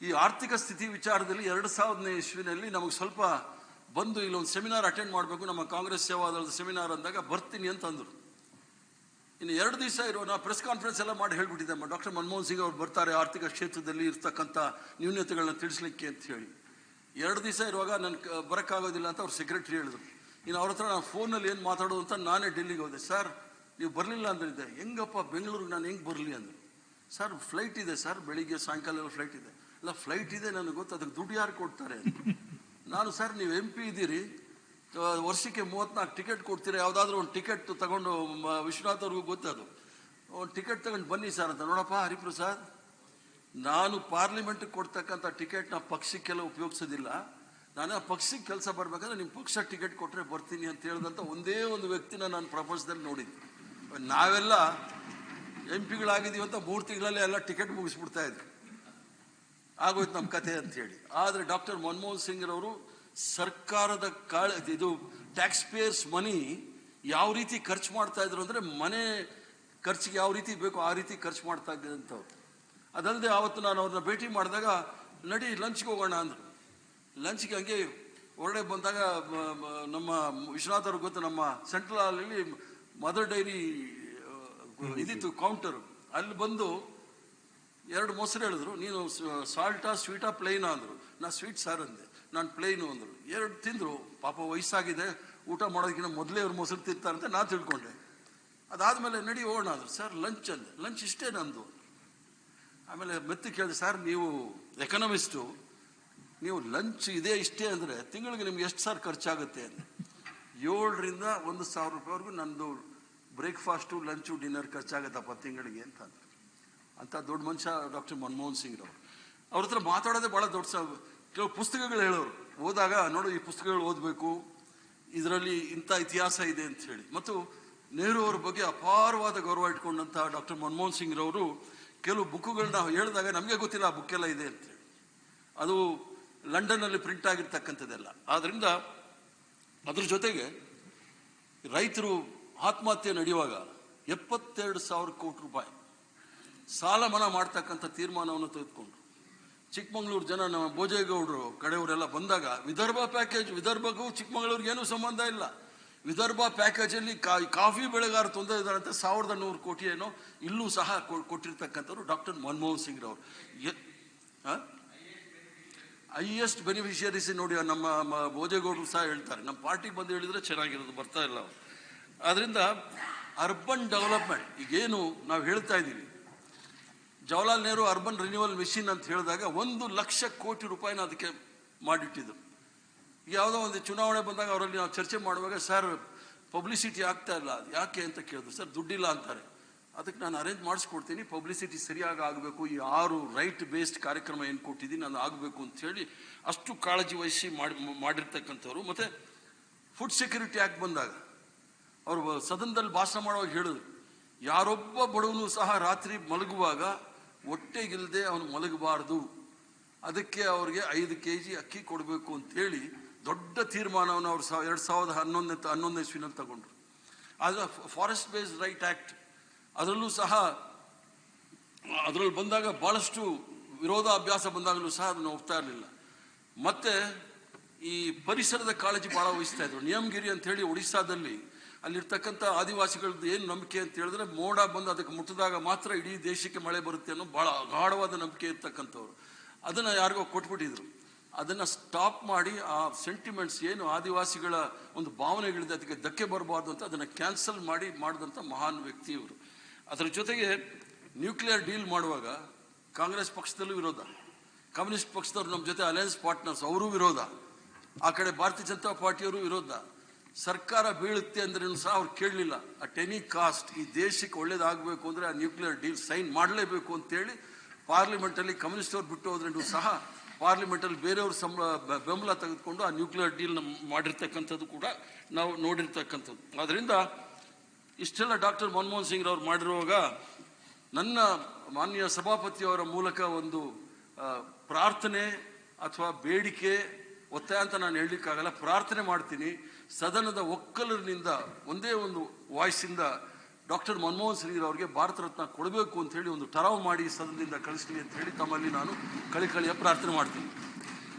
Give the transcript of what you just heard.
ಈ ಆರ್ಥಿಕ ಸ್ಥಿತಿ ವಿಚಾರದಲ್ಲಿ 2000ನೇ ಇಸ್ವಿನಲ್ಲಿ ನಮಗೆ ಸ್ವಲ್ಪ ಬಂದು ಇಲ್ಲೊಂದು ಸೆಮಿನಾರ್ ಅಟೆಂಡ್ ಮಾಡಬೇಕು, ನಮ್ಮ ಕಾಂಗ್ರೆಸ್ ಸೇವಾದಳದ ಸೆಮಿನಾರ್ ಅಂದಾಗ ಬರ್ತೀನಿ ಅಂತ ಅಂದರು. ಇನ್ನು 2 ದಿವಸ ನಾ ಪ್ರೆಸ್ ಕಾನ್ಫರೆನ್ಸ್ ಎಲ್ಲ ಮಾಡಿ ಹೇಳ್ಬಿಟ್ಟಿದ್ದೆ, ಡಾಕ್ಟರ್ ಮನಮೋಹನ್ ಸಿಂಗ್ ಅವರು ಬರ್ತಾರೆ ಆರ್ಥಿಕ ಕ್ಷೇತ್ರದಲ್ಲಿ ಇರ್ತಕ್ಕಂಥ ನ್ಯೂನತೆಗಳನ್ನ ತಿಳಿಸ್ಲಿಕ್ಕೆ ಅಂತ ಹೇಳಿ. 2 ದಿವಸ ಇರುವಾಗ ನನಗೆ ಬರೋಕ್ಕಾಗೋದಿಲ್ಲ ಅಂತ ಅವ್ರ ಸೆಕ್ರೆಟರಿ ಹೇಳಿದ್ರು. ಇನ್ನು ಅವ್ರ ಹತ್ರ ನಾನು ಫೋನಲ್ಲಿ ಏನು ಮಾತಾಡೋದು ಅಂತ ನಾನೇ ಡೆಲ್ಲಿಗೆ ಹೋದೆ. ಸರ್ ನೀವು ಬರಲಿಲ್ಲ ಅಂದಿದ್ದೆ, ಹೆಂಗಪ್ಪ ಬೆಂಗಳೂರಿಗೆ ನಾನು ಹೆಂಗೆ ಬರಲಿ ಅಂದರು. ಸರ್ ಫ್ಲೈಟ್ ಇದೆ ಸರ್, ಬೆಳಿಗ್ಗೆ ಸಾಯಂಕಾಲ ಎಲ್ಲ ಫ್ಲೈಟ್ ಇದೆ. ಇಲ್ಲ ಫ್ಲೈಟ್ ಇದೆ ನನಗೆ ಗೊತ್ತು, ಅದಕ್ಕೆ ದುಡ್ಡು ಯಾರು ಕೊಡ್ತಾರೆ ಅಂತ. ನಾನು ಸರ್ ನೀವು MP ಇದ್ದೀರಿ, ವರ್ಷಕ್ಕೆ 34 ಟಿಕೆಟ್ ಕೊಡ್ತೀರಾ, ಯಾವುದಾದ್ರೂ ಒಂದು ಟಿಕೆಟ್ ತಗೊಂಡು ವಿಶ್ವನಾಥ್ ಅವ್ರಿಗೂ ಗೊತ್ತದು, ಒಂದು ಟಿಕೆಟ್ ತಗೊಂಡು ಬನ್ನಿ ಸರ್ ಅಂತ. ನೋಡಪ್ಪ ಹರಿಪ್ರಸಾದ್, ನಾನು ಪಾರ್ಲಿಮೆಂಟ್ಗೆ ಕೊಡ್ತಕ್ಕಂಥ ಟಿಕೆಟ್ನ ಪಕ್ಷಕ್ಕೆಲ್ಲ ಉಪಯೋಗಿಸೋದಿಲ್ಲ, ನಾನು ಆ ಪಕ್ಷಕ್ಕೆ ಕೆಲಸ ಬರಬೇಕಾದ್ರೆ ನಿಮ್ಮ ಪಕ್ಷ ಟಿಕೆಟ್ ಕೊಟ್ಟರೆ ಬರ್ತೀನಿ ಅಂತ ಹೇಳಿದಂಥ ಒಂದೇ ಒಂದು ವ್ಯಕ್ತಿನ ನಾನು ಪ್ರಪಂಚದಲ್ಲಿ ನೋಡಿದ್ದೆ. ನಾವೆಲ್ಲ MP ಗಳಾಗಿದ್ದೀವಿ ಅಂತ 3 ತಿಂಗಳಲ್ಲಿ ಎಲ್ಲ ಟಿಕೆಟ್ ಮುಗಿಸ್ಬಿಡ್ತಾ ಇದ್ವಿ, ಆಗೋಯ್ತು ನಮ್ಮ ಕಥೆ ಅಂತ ಹೇಳಿ. ಆದರೆ ಡಾಕ್ಟರ್ ಮನಮೋಹನ್ ಸಿಂಗ್ ರವರು ಸರ್ಕಾರದ ಇದು ಟ್ಯಾಕ್ಸ್ ಪೇಯರ್ಸ್ ಮನಿ ಯಾವ ರೀತಿ ಖರ್ಚು ಮಾಡ್ತಾ ಇದ್ರು ಅಂದರೆ, ಮನೆ ಖರ್ಚಿಗೆ ಯಾವ ರೀತಿ ಬೇಕೋ ಆ ರೀತಿ ಖರ್ಚು ಮಾಡ್ತಾ ಇದ್ದಂಥವ್ರು. ಅದಲ್ಲದೆ ಆವತ್ತು ನಾನು ಅವ್ರನ್ನ ಭೇಟಿ ಮಾಡಿದಾಗ ನಡಿ ಲಂಚ್ಗೆ ಹೋಗೋಣ ಅಂದರು. ಲಂಚ್ಗೆ ಹಂಗೆ ಹೊರಡೆ ಬಂದಾಗ ನಮ್ಮ ವಿಶ್ವನಾಥ್ ಅವ್ರಿಗೆ ಗೊತ್ತು, ನಮ್ಮ ಸೆಂಟ್ರಲ್ ಹಾಲಲ್ಲಿ ಮದರ್ ಡೈರಿ ಇದಿತ್ತು ಕೌಂಟರು, ಅಲ್ಲಿ ಬಂದು 2 ಮೊಸರು ಹೇಳಿದ್ರು. ನೀನು ಸಾಲ್ಟಾ ಸ್ವೀಟಾ ಪ್ಲೇನಾ ಅಂದರು. ನಾ ಸ್ವೀಟ್ ಸಾರ್ ಅಂದೆ. ನಾನು ಪ್ಲೇನು ಅಂದರು. 2 ತಿಂದರು. ಪಾಪ ವಯಸ್ಸಾಗಿದೆ, ಊಟ ಮಾಡೋದಕ್ಕಿಂತ ಮೊದಲೇ ಅವ್ರು ಮೊಸರು ತಿಂತಾರಂತೆ ನಾನು ತಿಳ್ಕೊಂಡೆ. ಅದಾದಮೇಲೆ ನಡಿ ಹೋಗೋಣ ಅಂದರು. ಸರ್ ಲಂಚ್ ಅಂದೆ. ಲಂಚ್ ಇಷ್ಟೇ ನಂದು. ಆಮೇಲೆ ಮತ್ತೆ ಕೇಳಿದೆ, ಸರ್ ನೀವು ಎಕನಾಮಿಸ್ಟು, ನೀವು ಲಂಚ್ ಇದೆ ಇಷ್ಟೇ ಅಂದರೆ ತಿಂಗಳಿಗೆ ನಿಮ್ಗೆ ಎಷ್ಟು ಸರ್ ಖರ್ಚಾಗುತ್ತೆ ಅಂದೆ. 7,000 ರಿಂದ 1,000 ರೂಪಾಯಿವರೆಗೂ ನಂದು ಬ್ರೇಕ್ಫಾಸ್ಟು ಲಂಚು ಡಿನ್ನರ್ ಖರ್ಚಾಗತ್ತಪ್ಪ ತಿಂಗಳಿಗೆ ಅಂತ ಅಂದರು. ಅಂಥ ದೊಡ್ಡ ಮನುಷ್ಯ ಡಾಕ್ಟರ್ ಮನಮೋಹನ್ ಸಿಂಗ್ ರವರು. ಅವ್ರ ಹತ್ರ ಮಾತಾಡೋದೇ ಭಾಳ ದೊಡ್ಡ ಕೆಲವು ಪುಸ್ತಕಗಳು ಹೇಳೋರು. ಓದಾಗ ನೋಡು ಈ ಪುಸ್ತಕಗಳು ಓದಬೇಕು, ಇದರಲ್ಲಿ ಇಂಥ ಇತಿಹಾಸ ಇದೆ ಅಂತ ಹೇಳಿ. ಮತ್ತು ನೆಹರು ಅವ್ರ ಬಗ್ಗೆ ಅಪಾರವಾದ ಗೌರವ ಇಟ್ಕೊಂಡಂಥ ಡಾಕ್ಟರ್ ಮನಮೋಹನ್ ಸಿಂಗ್ ರವರು ಕೆಲವು ಬುಕ್ಗಳನ್ನ ಹೇಳಿದಾಗ ನಮಗೆ ಗೊತ್ತಿಲ್ಲ ಆ ಬುಕ್ಕೆಲ್ಲ ಇದೆ ಅಂತೇಳಿ. ಅದು ಲಂಡನ್ನಲ್ಲಿ ಪ್ರಿಂಟ್ ಆಗಿರ್ತಕ್ಕಂಥದ್ದೆಲ್ಲ. ಆದ್ದರಿಂದ ಅದ್ರ ಜೊತೆಗೆ ರೈತರು ಆತ್ಮಹತ್ಯೆ ನಡೆಯುವಾಗ 72,000 ಕೋಟಿ ರೂಪಾಯಿ ಸಾಲ ಮನ್ನಾ ಮಾಡ್ತಕ್ಕಂಥ ತೀರ್ಮಾನವನ್ನು ತೆಗೆದುಕೊಂಡು ಚಿಕ್ಕಮಗಳೂರು ಜನ, ನಮ್ಮ ಭೋಜೇಗೌಡರು ಕಡೆಯವರೆಲ್ಲ ಬಂದಾಗ ವಿದರ್ಭ ಪ್ಯಾಕೇಜ್, ವಿದರ್ಭಗೂ ಚಿಕ್ಕಮಗಳೂರಿಗೆ ಏನೂ ಸಂಬಂಧ ಇಲ್ಲ, ವಿದರ್ಭ ಪ್ಯಾಕೇಜಲ್ಲಿ ಕಾಫಿ ಬೆಳೆಗಾರ ತೊಂದರೆ ಇದ್ದಾರೆ ಅಂತ 1,100 ಕೋಟಿ ಏನೋ ಇಲ್ಲೂ ಸಹ ಕೊಟ್ಟಿರ್ತಕ್ಕಂಥವ್ರು ಡಾಕ್ಟರ್ ಮನಮೋಹನ್ ಸಿಂಗ್ ರವರು. ಹೈಯೆಸ್ಟ್ ಬೆನಿಫಿಷಿಯರೀಸ್ ನೋಡಿ ನಮ್ಮ ಭೋಜೇಗೌಡರು ಸಹ ಹೇಳ್ತಾರೆ. ನಮ್ಮ ಪಾರ್ಟಿಗೆ ಬಂದು ಹೇಳಿದರೆ ಚೆನ್ನಾಗಿರೋದು, ಬರ್ತಾ ಇಲ್ಲ ಅವರು. ಆದ್ದರಿಂದ ಅರ್ಬನ್ ಡೆವಲಪ್ಮೆಂಟ್ ಈಗೇನು ನಾವು ಹೇಳ್ತಾ ಇದ್ದೀವಿ, Jawaharlal Nehru urban renewal mission ಅಂತ ಹೇಳಿದಾಗ 1,00,000 ಕೋಟಿ ರೂಪಾಯಿನ ಅದಕ್ಕೆ ಮಾಡಿಟ್ಟಿದ್ರು. ಯಾವುದೋ ಒಂದು ಚುನಾವಣೆ ಬಂದಾಗ ಅವರಲ್ಲಿ ನಾವು ಚರ್ಚೆ ಮಾಡುವಾಗ, ಸರ್ ಪಬ್ಲಿಸಿಟಿ ಆಗ್ತಾ ಇಲ್ಲ, ಯಾಕೆ ಅಂತ ಕೇಳಿದ್ರು. ಸರ್ ದುಡ್ಡಿಲ್ಲ ಅಂತಾರೆ. ಅದಕ್ಕೆ ನಾನು ಅರೇಂಜ್ ಮಾಡಿಸ್ಕೊಡ್ತೀನಿ, ಪಬ್ಲಿಸಿಟಿ ಸರಿಯಾಗಿ ಆಗಬೇಕು, ಈ 6 ರೈಟ್ ಬೇಸ್ಡ್ ಕಾರ್ಯಕ್ರಮ ಏನು ಕೊಟ್ಟಿದ್ದೀನಿ ನಾನು ಆಗಬೇಕು ಅಂಥೇಳಿ ಅಷ್ಟು ಕಾಳಜಿ ವಹಿಸಿ ಮಾಡಿರ್ತಕ್ಕಂಥವ್ರು. ಮತ್ತು ಫುಡ್ ಸೆಕ್ಯೂರಿಟಿ ಆ್ಯಕ್ಟ್ ಬಂದಾಗ ಅವರು ಸದನದಲ್ಲಿ ಭಾಷಣ ಮಾಡುವಾಗ ಹೇಳಿದ್ರು, ಯಾರೊಬ್ಬ ಬಡವನು ಸಹ ರಾತ್ರಿ ಮಲಗುವಾಗ ಹೊಟ್ಟೆಗಿಲ್ಲದೆ ಅವನು ಮಲಗಬಾರ್ದು, ಅದಕ್ಕೆ ಅವ್ರಿಗೆ 5 kg ಅಕ್ಕಿ ಕೊಡಬೇಕು ಅಂತೇಳಿ ದೊಡ್ಡ ತೀರ್ಮಾನವನ್ನು ಅವರು 2011 ಇಸ್ವಿನಲ್ಲಿ ತಗೊಂಡ್ರು. ಆದರೆ ಫಾರೆಸ್ಟ್ ಬೇಸ್ಡ್ ರೈಟ್ ಆ್ಯಕ್ಟ್ ಅದರಲ್ಲೂ ಸಹ ಅದರಲ್ಲಿ ಬಂದಾಗ ಭಾಳಷ್ಟು ವಿರೋಧಾಭ್ಯಾಸ ಬಂದಾಗಲೂ ಸಹ ಅದನ್ನು ಒಪ್ತಾ ಇರಲಿಲ್ಲ. ಮತ್ತು ಈ ಪರಿಸರದ ಕಾಳಜಿ ಭಾಳ ವಹಿಸ್ತಾ ಇದ್ರು. ನಿಯಮಗಿರಿ ಅಂಥೇಳಿ ಒಡಿಸ್ಸಾದಲ್ಲಿ ಅಲ್ಲಿರ್ತಕ್ಕಂಥ ಆದಿವಾಸಿಗಳದ್ದು ಏನು ನಂಬಿಕೆ ಅಂತ ಹೇಳಿದ್ರೆ, ಮೋಡ ಬಂದು ಅದಕ್ಕೆ ಮುಟ್ಟಿದಾಗ ಮಾತ್ರ ಇಡೀ ದೇಶಕ್ಕೆ ಮಳೆ ಬರುತ್ತೆ ಅನ್ನೋ ಭಾಳ ಗಾಢವಾದ ನಂಬಿಕೆ ಇರ್ತಕ್ಕಂಥವ್ರು. ಅದನ್ನು ಯಾರಿಗೋ ಕೊಟ್ಬಿಟ್ಟಿದ್ರು. ಅದನ್ನು ಸ್ಟಾಪ್ ಮಾಡಿ ಆ ಸೆಂಟಿಮೆಂಟ್ಸ್ ಏನು ಆದಿವಾಸಿಗಳ ಒಂದು ಭಾವನೆಗಳಿದೆ ಅದಕ್ಕೆ ಧಕ್ಕೆ ಬರಬಾರ್ದು ಅಂತ ಅದನ್ನು ಕ್ಯಾನ್ಸಲ್ ಮಾಡಿದಂಥ ಮಹಾನ್ ವ್ಯಕ್ತಿ ಇವರು. ಅದರ ಜೊತೆಗೆ ನ್ಯೂಕ್ಲಿಯರ್ ಡೀಲ್ ಮಾಡುವಾಗ ಕಾಂಗ್ರೆಸ್ ಪಕ್ಷದಲ್ಲೂ ವಿರೋಧ, ಕಮ್ಯುನಿಸ್ಟ್ ಪಕ್ಷದವ್ರು ನಮ್ಮ ಜೊತೆ ಅಲಯನ್ಸ್ ಪಾರ್ಟ್ನರ್ಸ್ ಅವರು ವಿರೋಧ, ಆ ಕಡೆ ಭಾರತೀಯ ಜನತಾ ಪಾರ್ಟಿಯವರು ವಿರೋಧ. ಸರ್ಕಾರ ಬೀಳುತ್ತೆ ಅಂದ್ರೂ ಸಹ ಅವ್ರು ಕೇಳಲಿಲ್ಲ. ಅಟ್ ಎನಿ ಕಾಸ್ಟ್ ಈ ದೇಶಕ್ಕೆ ಒಳ್ಳೇದಾಗಬೇಕು ಅಂದರೆ ಆ ನ್ಯೂಕ್ಲಿಯರ್ ಡೀಲ್ ಸೈನ್ ಮಾಡಲೇಬೇಕು ಅಂತೇಳಿ ಪಾರ್ಲಿಮೆಂಟಲ್ಲಿ ಕಮ್ಯುನಿಸ್ಟ್ ಅವ್ರು ಬಿಟ್ಟು ಹೋದ್ರೂ ಸಹ ಪಾರ್ಲಿಮೆಂಟಲ್ಲಿ ಬೇರೆಯವ್ರ ಬೆಂಬಲ ತೆಗೆದುಕೊಂಡು ಆ ನ್ಯೂಕ್ಲಿಯರ್ ಡೀಲ್ನ ಮಾಡಿರ್ತಕ್ಕಂಥದ್ದು ಕೂಡ ನಾವು ನೋಡಿರ್ತಕ್ಕಂಥದ್ದು. ಆದ್ದರಿಂದ ಇಷ್ಟೆಲ್ಲ ಡಾಕ್ಟರ್ ಮನಮೋಹನ್ ಸಿಂಗ್ ರವ್ರು ಮಾಡಿರುವಾಗ ನನ್ನ ಮಾನ್ಯ ಸಭಾಪತಿಯವರ ಮೂಲಕ ಒಂದು ಪ್ರಾರ್ಥನೆ ಅಥವಾ ಬೇಡಿಕೆ ಒತ್ತಾಯ ಅಂತ ನಾನು ಹೇಳಲಿಕ್ಕಾಗಲ್ಲ, ಪ್ರಾರ್ಥನೆ ಮಾಡ್ತೀನಿ. ಸದನದ ಒಕ್ಕಲರಿನಿಂದ ಒಂದೇ ಒಂದು ವಾಯ್ಸಿಂದ ಡಾಕ್ಟರ್ ಮನಮೋಹನ್ ಸಿಂಗ್ ಅವರಿಗೆ ಭಾರತ ರತ್ನ ಕೊಡಬೇಕು ಅಂತ ಹೇಳಿ ಒಂದು ಠರಾವು ಮಾಡಿ ಸದನದಿಂದ ಕಳಿಸ್ಲಿ ಅಂತ ಹೇಳಿ ತಮ್ಮಲ್ಲಿ ನಾನು ಕಳಿಕಳಿಯ ಪ್ರಾರ್ಥನೆ ಮಾಡ್ತೀನಿ.